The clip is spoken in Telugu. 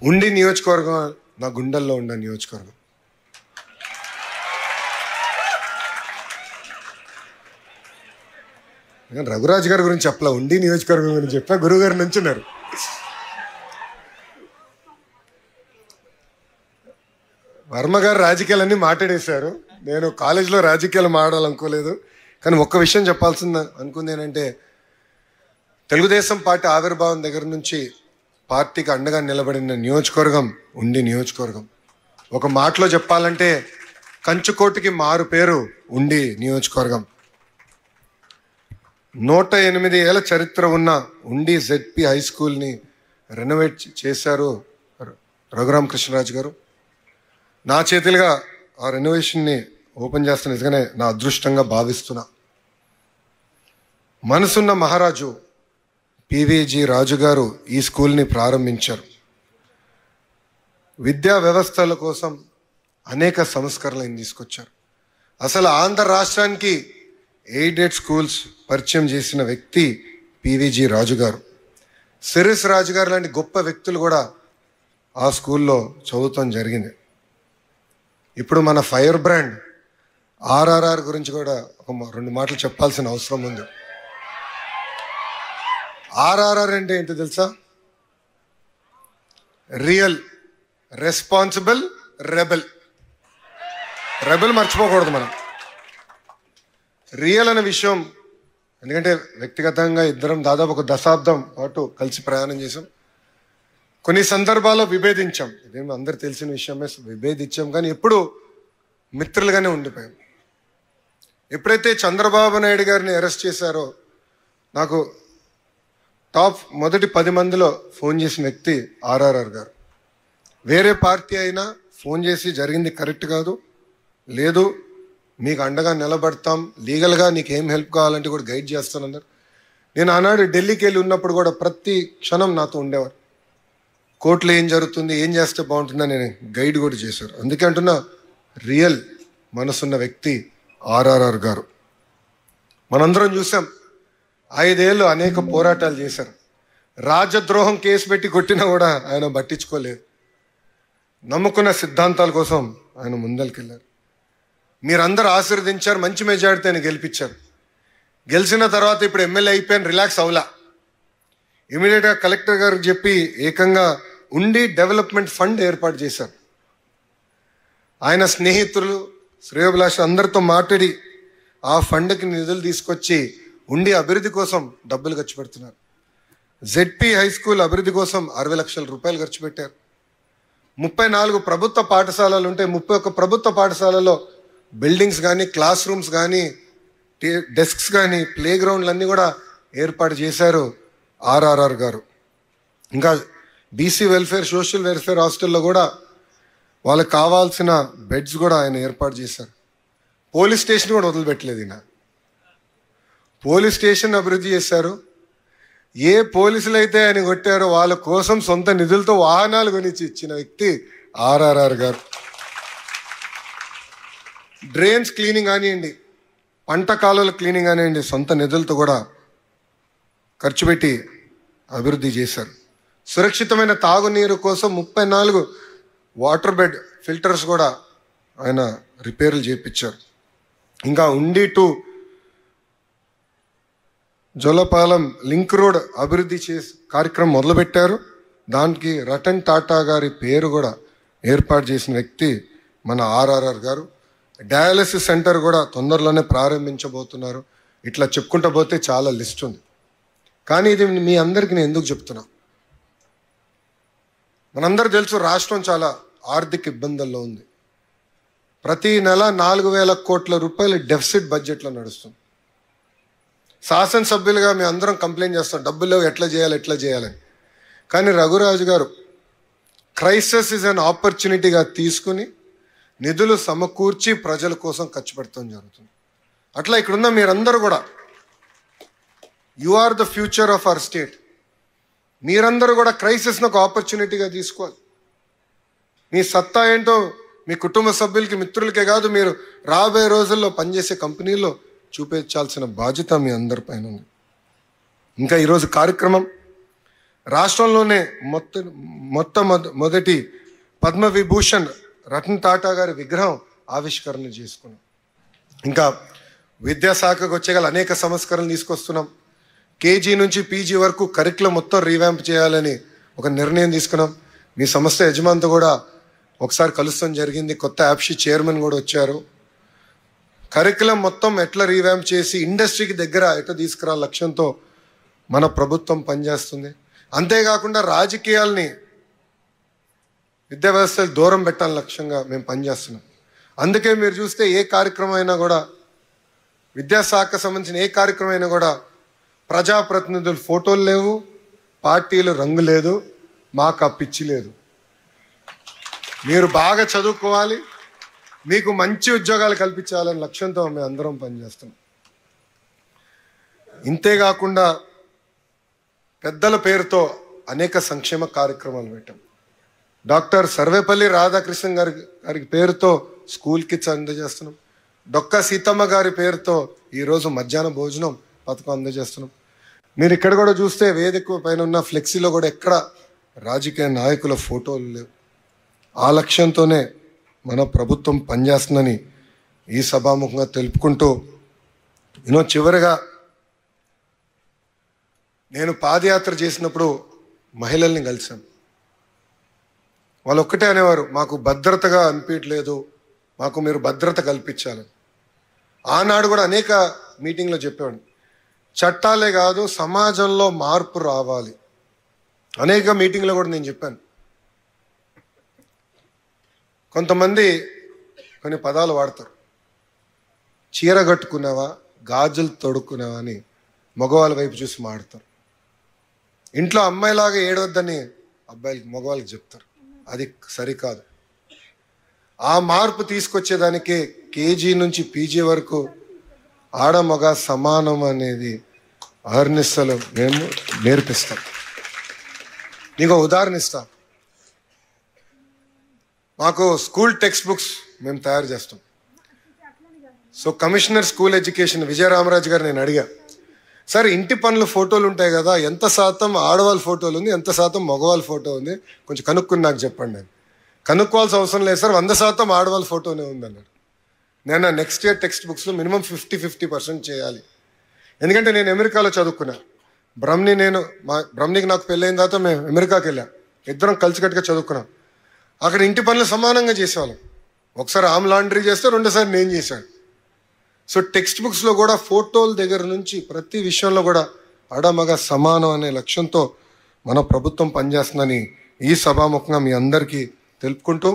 ఉండి నియోజకవర్గం నా గుండెల్లో ఉన్న నియోజకవర్గం. రఘురాజ్ గారి గురించి చెప్పలా, ఉండి నియోజకవర్గం గురించి చెప్పా. గురువు గారు నుంచున్నారు. వర్మ గారు రాజకీయాలన్నీ మాట్లాడేశారు. నేను కాలేజీలో రాజకీయాలు మాట్లాడాలనుకోలేదు. కానీ ఒక్క విషయం చెప్పాల్సింది అనుకుంది ఏంటంటే, తెలుగుదేశం పార్టీ ఆవిర్భావం దగ్గర నుంచి పార్టీకి అండగా నిలబడిన నియోజకవర్గం ఉండి నియోజకవర్గం. ఒక మాటలో చెప్పాలంటే కంచుకోటికి మారు పేరు ఉండి నియోజకవర్గం. 108 ఏళ్ళ చరిత్ర ఉన్న ఉండి జెడ్పీ హై స్కూల్ని రెనోవేట్ చేశారు రఘురామ కృష్ణరాజు గారు. నా చేతులుగా ఆ రెనోవేషన్ని ఓపెన్ చేస్తున్న నిజంగానే నా అదృష్టంగా భావిస్తున్నా. మనసున్న మహారాజు పివిజి రాజు గారు ఈ స్కూల్ని ప్రారంభించారు. విద్యా వ్యవస్థల కోసం అనేక సంస్కరణలు తీసుకొచ్చారు. అసలు ఆంధ్ర రాష్ట్రానికి ఎయిడెడ్ స్కూల్స్ పరిచయం చేసిన వ్యక్తి పివిజి రాజు గారు. సిరిస్ రాజు గారు లాంటి గొప్ప వ్యక్తులు కూడా ఆ స్కూల్లో చదువుతాం జరిగింది. ఇప్పుడు మన ఫైర్ బ్రాండ్ ఆర్ఆర్ఆర్ గురించి కూడా ఒక 2 మాటలు చెప్పాల్సిన అవసరం ఉంది. ఆర్ఆర్ఆర్ అంటే ఏంటో తెలుసా? Real, responsible, rebel. రెబెల్ మర్చిపోకూడదు మనం. రియల్ అనే విషయం, ఎందుకంటే వ్యక్తిగతంగా ఇద్దరం దాదాపు ఒక దశాబ్దం పాటు కలిసి ప్రయాణం చేసాం. కొన్ని సందర్భాల్లో విభేదించాం, ఇదేమో అందరు తెలిసిన విషయమే, విభేదించాం. కానీ ఎప్పుడు మిత్రులుగానే ఉండిపోయాం. ఎప్పుడైతే చంద్రబాబు నాయుడు గారిని అరెస్ట్ చేశారో, నాకు టాప్ మొదటి 10 మందిలో ఫోన్ చేసిన వ్యక్తి ఆర్ఆర్ఆర్ గారు. వేరే పార్టీ అయినా ఫోన్ చేసి జరిగింది కరెక్ట్ కాదు, లేదు మీకు అండగా నిలబడతాం, లీగల్గా నీకు ఏం హెల్ప్ కావాలంటే కూడా గైడ్ చేస్తానన్నారు. నేను ఆనాడు ఢిల్లీకి వెళ్ళి ఉన్నప్పుడు కూడా ప్రతి క్షణం నాతో ఉండేవారు. కోర్టులో ఏం జరుగుతుంది, ఏం చేస్తే బాగుంటుందని నేను గైడ్ కూడా చేశారు. అందుకే అంటున్నా, రియల్ మనసున్న వ్యక్తి ఆర్ఆర్ఆర్ గారు. మనందరం చూసాం, 5 ఏళ్ళు అనేక పోరాటాలు చేశారు. రాజద్రోహం కేసు పెట్టి కొట్టినా కూడా ఆయన పట్టించుకోలేదు. నమ్ముకున్న సిద్ధాంతాల కోసం ఆయన ముందరికెళ్ళారు. మీరందరూ ఆశీర్వదించారు, మంచి మెజారిటీ ఆయన గెలిపించారు. గెలిచిన తర్వాత ఇప్పుడు ఎమ్మెల్యే అయిపోయాను, రిలాక్స్ అవలా. ఇమీడియట్గా కలెక్టర్ గారికి చెప్పి ఏకంగా ఉండి డెవలప్మెంట్ ఫండ్ ఏర్పాటు చేశారు. ఆయన స్నేహితులు, శ్రేయోభిలాష అందరితో మాట్లాడి ఆ ఫండ్కి నిధులు తీసుకొచ్చి ఉండి అభివృద్ధి కోసం డబ్బులు ఖర్చు పెడుతున్నారు. జెడ్పీ హై స్కూల్ అభివృద్ధి కోసం 60 లక్షల రూపాయలు ఖర్చు పెట్టారు. 34 ప్రభుత్వ పాఠశాలలు ఉంటే 31 ప్రభుత్వ పాఠశాలలో బిల్డింగ్స్ కానీ, క్లాస్ రూమ్స్ కానీ, డెస్క్స్ కానీ, ప్లే గ్రౌండ్లు అన్నీ కూడా ఏర్పాటు చేశారు ఆర్ఆర్ఆర్ గారు. ఇంకా బీసీ వెల్ఫేర్, సోషల్ వెల్ఫేర్ హాస్టల్లో కూడా వాళ్ళకి కావాల్సిన బెడ్స్ కూడా ఆయన ఏర్పాటు చేశారు. పోలీస్ స్టేషన్ కూడా వదిలిపెట్టలేదు ఈయన. పోలీస్ స్టేషన్ అభివృద్ధి చేశారు. ఏ పోలీసులు అయితే ఆయన కొట్టారో వాళ్ళ కోసం సొంత నిధులతో వాహనాలు కొనిచ్చి ఇచ్చిన వ్యక్తి ఆర్ఆర్ఆర్ గారు. డ్రైన్స్ క్లీనింగ్ కానివ్వండి, పంట కాలువల క్లీనింగ్ కానివ్వండి, సొంత నిధులతో కూడా ఖర్చు పెట్టి అభివృద్ధి చేశారు. సురక్షితమైన తాగునీరు కోసం 34 వాటర్ బెడ్ ఫిల్టర్స్ కూడా ఆయన రిపేర్లు చేయించారు. ఇంకా ఉండి టు జోలపాలెం లింక్ రోడ్ అభివృద్ధి చేసి కార్యక్రమం మొదలుపెట్టారు. దానికి రతన్ టాటా గారి పేరు కూడా ఏర్పాటు చేసిన వ్యక్తి మన ఆర్ఆర్ఆర్ గారు. డయాలసిస్ సెంటర్ కూడా తొందరలోనే ప్రారంభించబోతున్నారు. ఇట్లా చెప్పుకుంటూ పోతే చాలా లిస్ట్ ఉంది. కానీ ఇది మీ అందరికీ నేను ఎందుకు చెప్తున్నా, మనందరూ తెలుసు రాష్ట్రం చాలా ఆర్థిక ఇబ్బందుల్లో ఉంది. ప్రతి నెల 4,000 కోట్ల రూపాయలు డెఫిసిట్ బడ్జెట్లో నడుస్తుంది. శాసనసభ్యులుగా మేము అందరం కంప్లైంట్ చేస్తాం, డబ్బులు ఎట్లా చేయాలని. కానీ రఘురాజు గారు క్రైసిస్ ఇస్ అన్ ఆపర్చునిటీగా తీసుకుని నిధులు సమకూర్చి ప్రజల కోసం ఖర్చు పెడతాం జరుగుతుంది. అట్లా ఇక్కడున్న మీరందరూ కూడా you are the future of our state. మీరందరూ కూడా క్రైసిస్ను ఒక ఆపర్చునిటీగా తీసుకోవాలి. మీ సత్తా ఏంటో మీ కుటుంబ సభ్యులకి, మిత్రులకే కాదు, మీరు రాబోయే రోజుల్లో పనిచేసే కంపెనీల్లో చూపించాల్సిన బాధ్యత మీ అందరిపైన ఉంది. ఇంకా ఈరోజు కార్యక్రమం రాష్ట్రంలోనే మొదటి పద్మవిభూషణ్ రతన్ టాటా గారి విగ్రహం ఆవిష్కరణ చేసుకున్నాం. ఇంకా విద్యాశాఖకు వచ్చేగల అనేక సంస్కరణలు తీసుకొస్తున్నాం. కేజీ నుంచి పీజీ వరకు కరికులం మొత్తం రీవ్యాంప్ చేయాలని ఒక నిర్ణయం తీసుకున్నాం. మీ సంస్థ యజమానితో కూడా ఒకసారి కలుస్తాం జరిగింది. కొత్త యాప్షి చైర్మన్ కూడా వచ్చారు. కరికులం మొత్తం ఎట్లా రీవ్యాంప్ చేసి ఇండస్ట్రీకి దగ్గర ఎట్లా తీసుకురా లక్ష్యంతో మన ప్రభుత్వం పనిచేస్తుంది. అంతేకాకుండా రాజకీయాల్ని విద్యా వ్యవస్థలు దూరం పెట్టాలని లక్ష్యంగా మేము పనిచేస్తున్నాం. అందుకే మీరు చూస్తే ఏ కార్యక్రమం అయినా కూడా, విద్యాశాఖకు సంబంధించిన ఏ కార్యక్రమం అయినా కూడా ప్రజాప్రతినిధులు ఫోటోలు లేవు, పార్టీలు రంగు లేదు, మాకు ఆ పిచ్చి లేదు. మీరు బాగా చదువుకోవాలి, మీకు మంచి ఉద్యోగాలు కల్పించాలని లక్ష్యంతో మేము అందరం పనిచేస్తున్నాం. ఇంతేకాకుండా పెద్దల పేరుతో అనేక సంక్షేమ కార్యక్రమాలు పెట్టాం. డాక్టర్ సర్వేపల్లి రాధాకృష్ణన్ గారి పేరుతో స్కూల్ కిట్స్ అందజేస్తున్నాం. డొక్కా సీతమ్మ గారి పేరుతో ఈరోజు మధ్యాహ్న భోజనం పథకం అందజేస్తున్నాం. మీరు ఇక్కడ కూడా చూస్తే వేదిక పైన ఉన్న ఫ్లెక్సీలో కూడా ఎక్కడ రాజకీయ నాయకుల ఫోటోలు లేవు. ఆ లక్ష్యంతోనే మన ప్రభుత్వం పనిచేస్తుందని ఈ సభాముఖంగా తెలుపుకుంటూ, చివరిగా నేను పాదయాత్ర చేసినప్పుడు మహిళల్ని కలిశాను. వాళ్ళు ఒక్కటే అనేవారు, మాకు భద్రతగా అనిపించట్లేదు, మాకు మీరు భద్రత కల్పించాలని. ఆనాడు కూడా అనేక మీటింగ్లో చెప్పేవాడు, చట్టాలే కాదు సమాజంలో మార్పు రావాలి. అనేక మీటింగ్లో కూడా నేను చెప్పాను. కొంతమంది కొన్ని పదాలు వాడతారు, చీర కట్టుకునేవా, గాజులు తొడుక్కునేవా అని మగవాళ్ళ వైపు చూసి మాడతారు. ఇంట్లో అమ్మాయిలాగా ఏడవద్దని అబ్బాయిలకి మగవాళ్ళకి చెప్తారు. అది సరికాదు. ఆ మార్పు తీసుకొచ్చేదానికే కేజీ నుంచి పీజీ వరకు ఆడ మగ సమానం అనేది అహర్నిశలు మేము నేర్పిస్తాం. నీకు ఉదాహరణ ఇస్తా. మాకు స్కూల్ టెక్స్ట్ బుక్స్ మేము తయారు చేస్తాం. So commissioner school education Vijayaramaraju గారు నేను అడిగా, సార్ ఇంటి పనుల ఫోటోలు ఉంటాయి కదా, ఎంత శాతం ఆడవాళ్ళ ఫోటోలు ఉంది, ఎంత శాతం మగవాళ్ళ ఫోటో ఉంది, కొంచెం కనుక్కుని నాకు చెప్పండి. నేను కనుక్కోవాల్సిన అవసరం లేదు సార్, 100% ఆడవాళ్ళ ఫోటోనే ఉంది అన్నాడు. నేను నెక్స్ట్ ఇయర్ టెక్స్ట్ బుక్స్లో మినిమం 50% చేయాలి. ఎందుకంటే నేను అమెరికాలో చదువుకున్నా. బ్రహ్మణికి నాకు పెళ్ళైన తర్వాత మేము అమెరికాకి వెళ్ళాం. ఇద్దరం కలిసికట్టుగా చదువుకున్నాం. అక్కడ ఇంటి పనులు సమానంగా చేసేవాళ్ళం. ఒకసారి ఆమె లాండ్రీ చేస్తే రెండోసారి నేను చేశాను. సో టెక్స్ట్ బుక్స్లో కూడా ఫోటోల దగ్గర నుంచి ప్రతి విషయంలో కూడా ఆడమగ సమానం అనే లక్ష్యంతో మన ప్రభుత్వం పనిచేస్తుందని ఈ సభాముఖంగా మీ అందరికీ తెలుపుకుంటూ